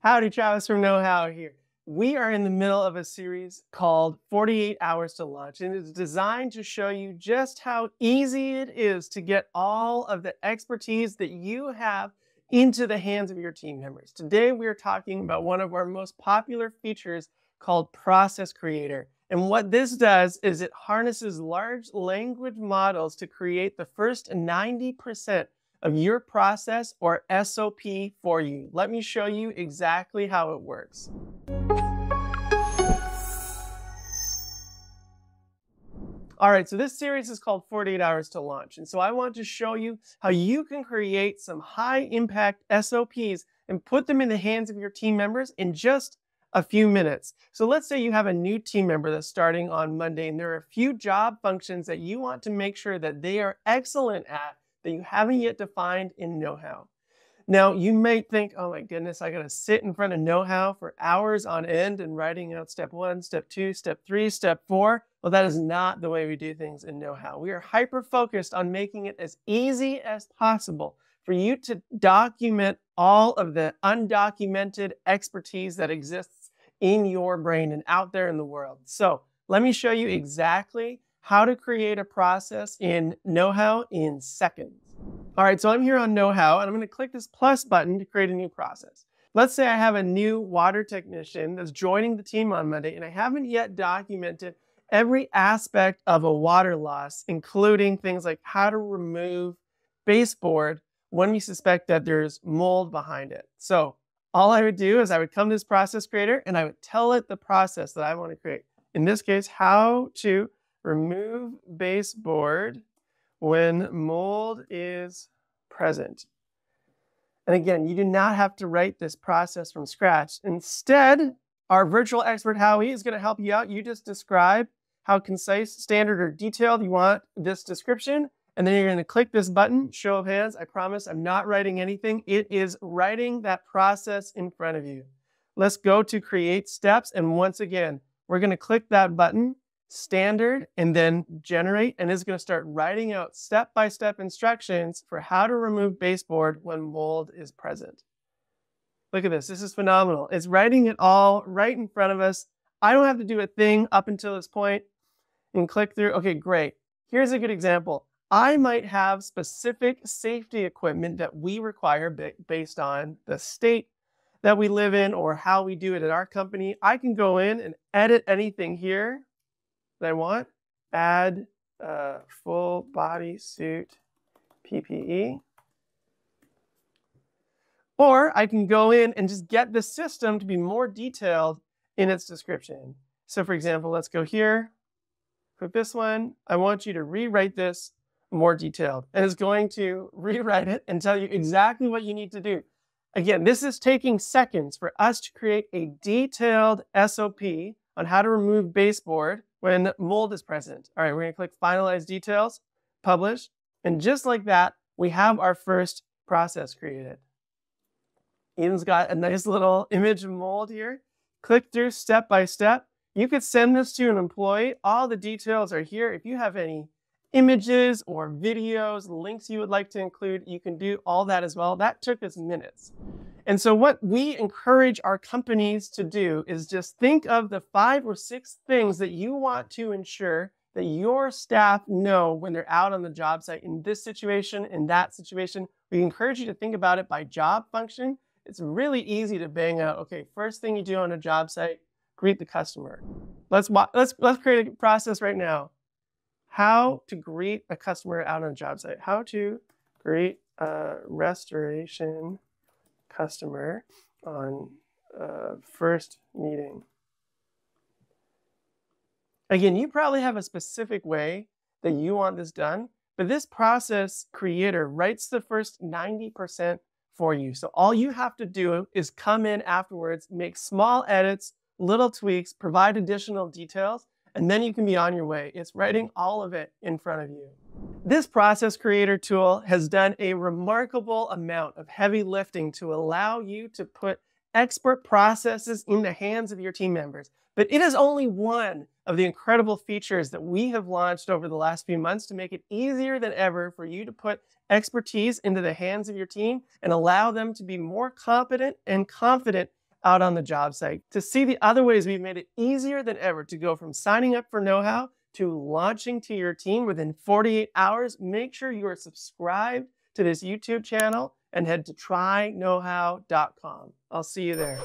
Howdy, Travis from KnowHow here. We are in the middle of a series called 48 Hours to Launch, and it's designed to show you just how easy it is to get all of the expertise that you have into the hands of your team members. Today, we are talking about one of our most popular features called Process Creator. And what this does is it harnesses large language models to create the first 90% of your process or SOP for you. Let me show you exactly how it works. All right, so this series is called 48 Hours to Launch. And so I want to show you how you can create some high impact SOPs and put them in the hands of your team members in just a few minutes. So let's say you have a new team member that's starting on Monday, and there are a few job functions that you want to make sure that they are excellent at that you haven't yet defined in KnowHow. Now, you may think, oh my goodness, I gotta sit in front of KnowHow for hours on end and writing out step 1, step 2, step 3, step 4. Well, that is not the way we do things in KnowHow. We are hyper-focused on making it as easy as possible for you to document all of the undocumented expertise that exists in your brain and out there in the world. So let me show you exactly how to create a process in KnowHow in seconds. All right, so I'm here on KnowHow, and I'm going to click this plus button to create a new process. Let's say I have a new water technician that's joining the team on Monday, and I haven't yet documented every aspect of a water loss, including things like how to remove baseboard when we suspect that there's mold behind it. So all I would do is I would come to this process creator, and I would tell it the process that I want to create. In this case, how to remove baseboard when mold is present. And again, you do not have to write this process from scratch. Instead, our virtual expert Howie is going to help you out. You just describe how concise, standard, or detailed you want this description. And then you're going to click this button, show of hands. I promise I'm not writing anything. It is writing that process in front of you. Let's go to create steps. And once again, we're going to click that button, standard, and then generate, and it's going to start writing out step-by-step instructions for how to remove baseboard when mold is present. Look at this. This is phenomenal. It's writing it all right in front of us. I don't have to do a thing up until this point and click through. Okay, great. Here's a good example. I might have specific safety equipment that we require based on the state that we live in or how we do it at our company. I can go in and edit anything here that I want. Add full body suit PPE. Or I can go in and just get the system to be more detailed in its description. So for example, let's go here, click this one. I want you to rewrite this more detailed. And it's going to rewrite it and tell you exactly what you need to do. Again, this is taking seconds for us to create a detailed SOP on how to remove baseboard when mold is present. All right, we're going to click Finalize Details, Publish, and just like that, we have our first process created. Eden's got a nice little image of mold here. Click through step by step. You could send this to an employee. All the details are here. If you have any images or videos, links you would like to include, you can do all that as well. That took us minutes. And so what we encourage our companies to do is just think of the 5 or 6 things that you want to ensure that your staff know when they're out on the job site in this situation, in that situation. We encourage you to think about it by job function. It's really easy to bang out, okay, first thing you do on a job site, greet the customer. Let's create a process right now. How to greet a customer out on a job site. How to greet a restoration customer on first meeting. Again, you probably have a specific way that you want this done, but this process creator writes the first 90% for you. So all you have to do is come in afterwards, make small edits, little tweaks, provide additional details, and then you can be on your way. It's writing all of it in front of you. This process creator tool has done a remarkable amount of heavy lifting to allow you to put expert processes in the hands of your team members. But it is only one of the incredible features that we have launched over the last few months to make it easier than ever for you to put expertise into the hands of your team and allow them to be more competent and confident out on the job site. To see the other ways we've made it easier than ever to go from signing up for KnowHow to launching to your team within 48 hours, make sure you are subscribed to this YouTube channel and head to tryknowhow.com. I'll see you there.